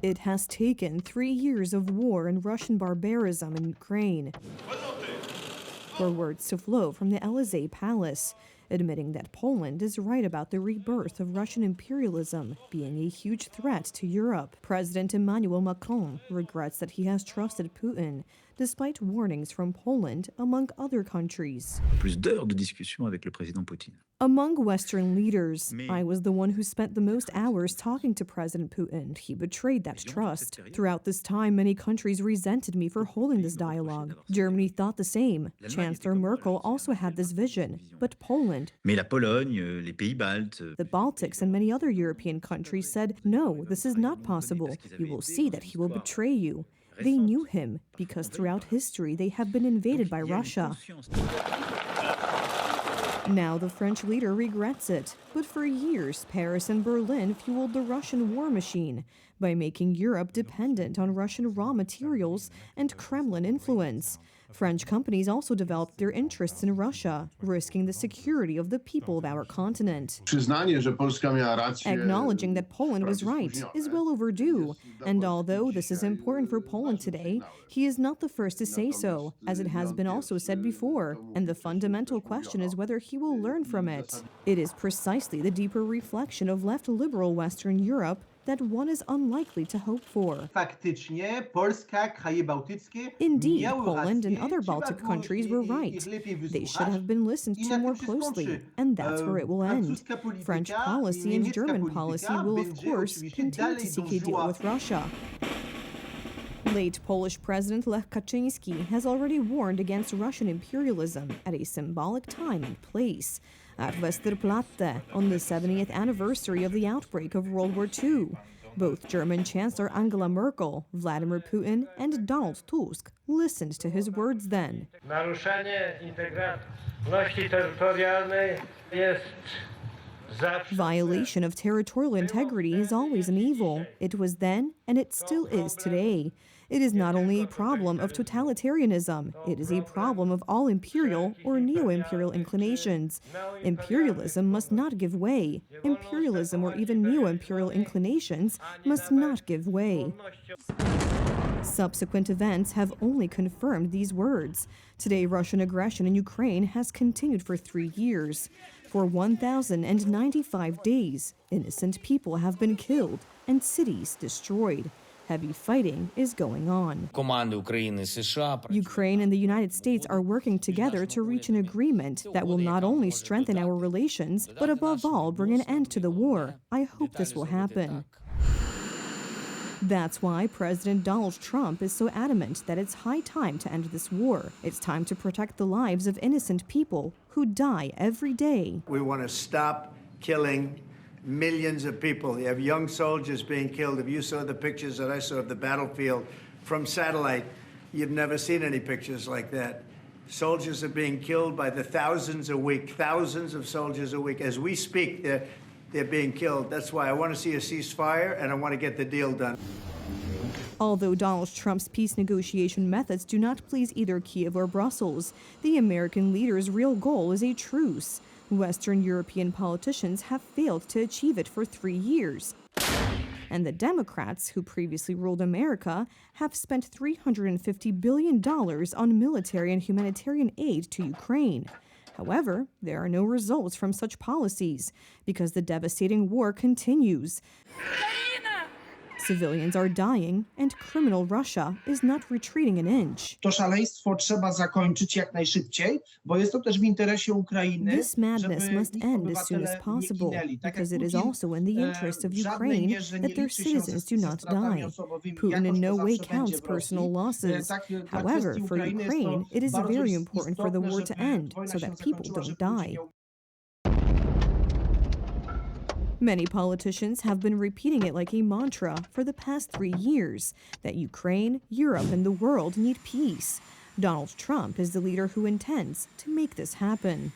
It has taken 3 years of war and Russian barbarism in Ukraine for words to flow from the Elysee Palace, admitting that Poland is right about the rebirth of Russian imperialism being a huge threat to Europe. President Emmanuel Macron regrets that he has trusted Putin, despite warnings from Poland, among other countries. Plus d'heures de discussion avec le président Putin. Among Western leaders, I was the one who spent the most hours talking to President Putin. He betrayed that trust. Throughout this time, many countries resented me for holding this dialogue. Germany thought the same. Chancellor Merkel also had this vision. But Poland, Mais la Pologne, les pays baltes, the Baltics, and many other European countries said, no, this is not possible. You will see that he will betray you. They knew him because throughout history they have been invaded by Russia. Now the French leader regrets it, but for years Paris and Berlin fueled the Russian war machine by making Europe dependent on Russian raw materials and Kremlin influence. French companies also developed their interests in Russia, risking the security of the people of our continent. Acknowledging that Poland was right is well overdue, and although this is important for Poland today, he is not the first to say so, as it has been also said before, and the fundamental question is whether he will learn from it. It is precisely the deeper reflection of left-liberal Western Europe that one is unlikely to hope for. Indeed, Poland and other Baltic countries were right. They should have been listened to more closely, and that's where it will end. French policy and German policy will, of course, continue to seek a deal with Russia. Late Polish President Lech Kaczynski has already warned against Russian imperialism at a symbolic time and place, at Westerplatte, on the 70th anniversary of the outbreak of World War II. Both German Chancellor Angela Merkel, Vladimir Putin, and Donald Tusk listened to his words then. Violation of territorial integrity is always an evil. It was then, and it still is today. It is not only a problem of totalitarianism, it is a problem of all imperial or neo-imperial inclinations. Imperialism must not give way. Imperialism or even neo-imperial inclinations must not give way. Subsequent events have only confirmed these words. Today, Russian aggression in Ukraine has continued for 3 years. For 1,095 days, innocent people have been killed and cities destroyed. Heavy fighting is going on. Ukraine and the United States are working together to reach an agreement that will not only strengthen our relations, but above all bring an end to the war. I hope this will happen. That's why President Donald Trump is so adamant that it's high time to end this war. It's time to protect the lives of innocent people who die every day. We want to stop killing millions of people. You have young soldiers being killed. If you saw the pictures that I saw of the battlefield from satellite, you've never seen any pictures like that. Soldiers are being killed by the thousands a week, thousands of soldiers a week. As we speak, they're being killed. That's why I want to see a ceasefire, and I want to get the deal done. Although Donald Trump's peace negotiation methods do not please either Kiev or Brussels, the American leader's real goal is a truce. Western European politicians have failed to achieve it for 3 years. And the Democrats, who previously ruled America, have spent $350 billion on military and humanitarian aid to Ukraine. However, there are no results from such policies because the devastating war continues. Civilians are dying, and criminal Russia is not retreating an inch. To szaleństwo trzeba zakończyć jak najszybciej, bo jest to też w interesie Ukrainy. This madness must end as soon as possible, because it is also in the interest of Ukraine that their citizens do not die. Putin in no way counts personal losses. However, for Ukraine, it is very important for the war to end so that people don't die. Many politicians have been repeating it like a mantra for the past 3 years, that Ukraine, Europe, and the world need peace. Donald Trump is the leader who intends to make this happen.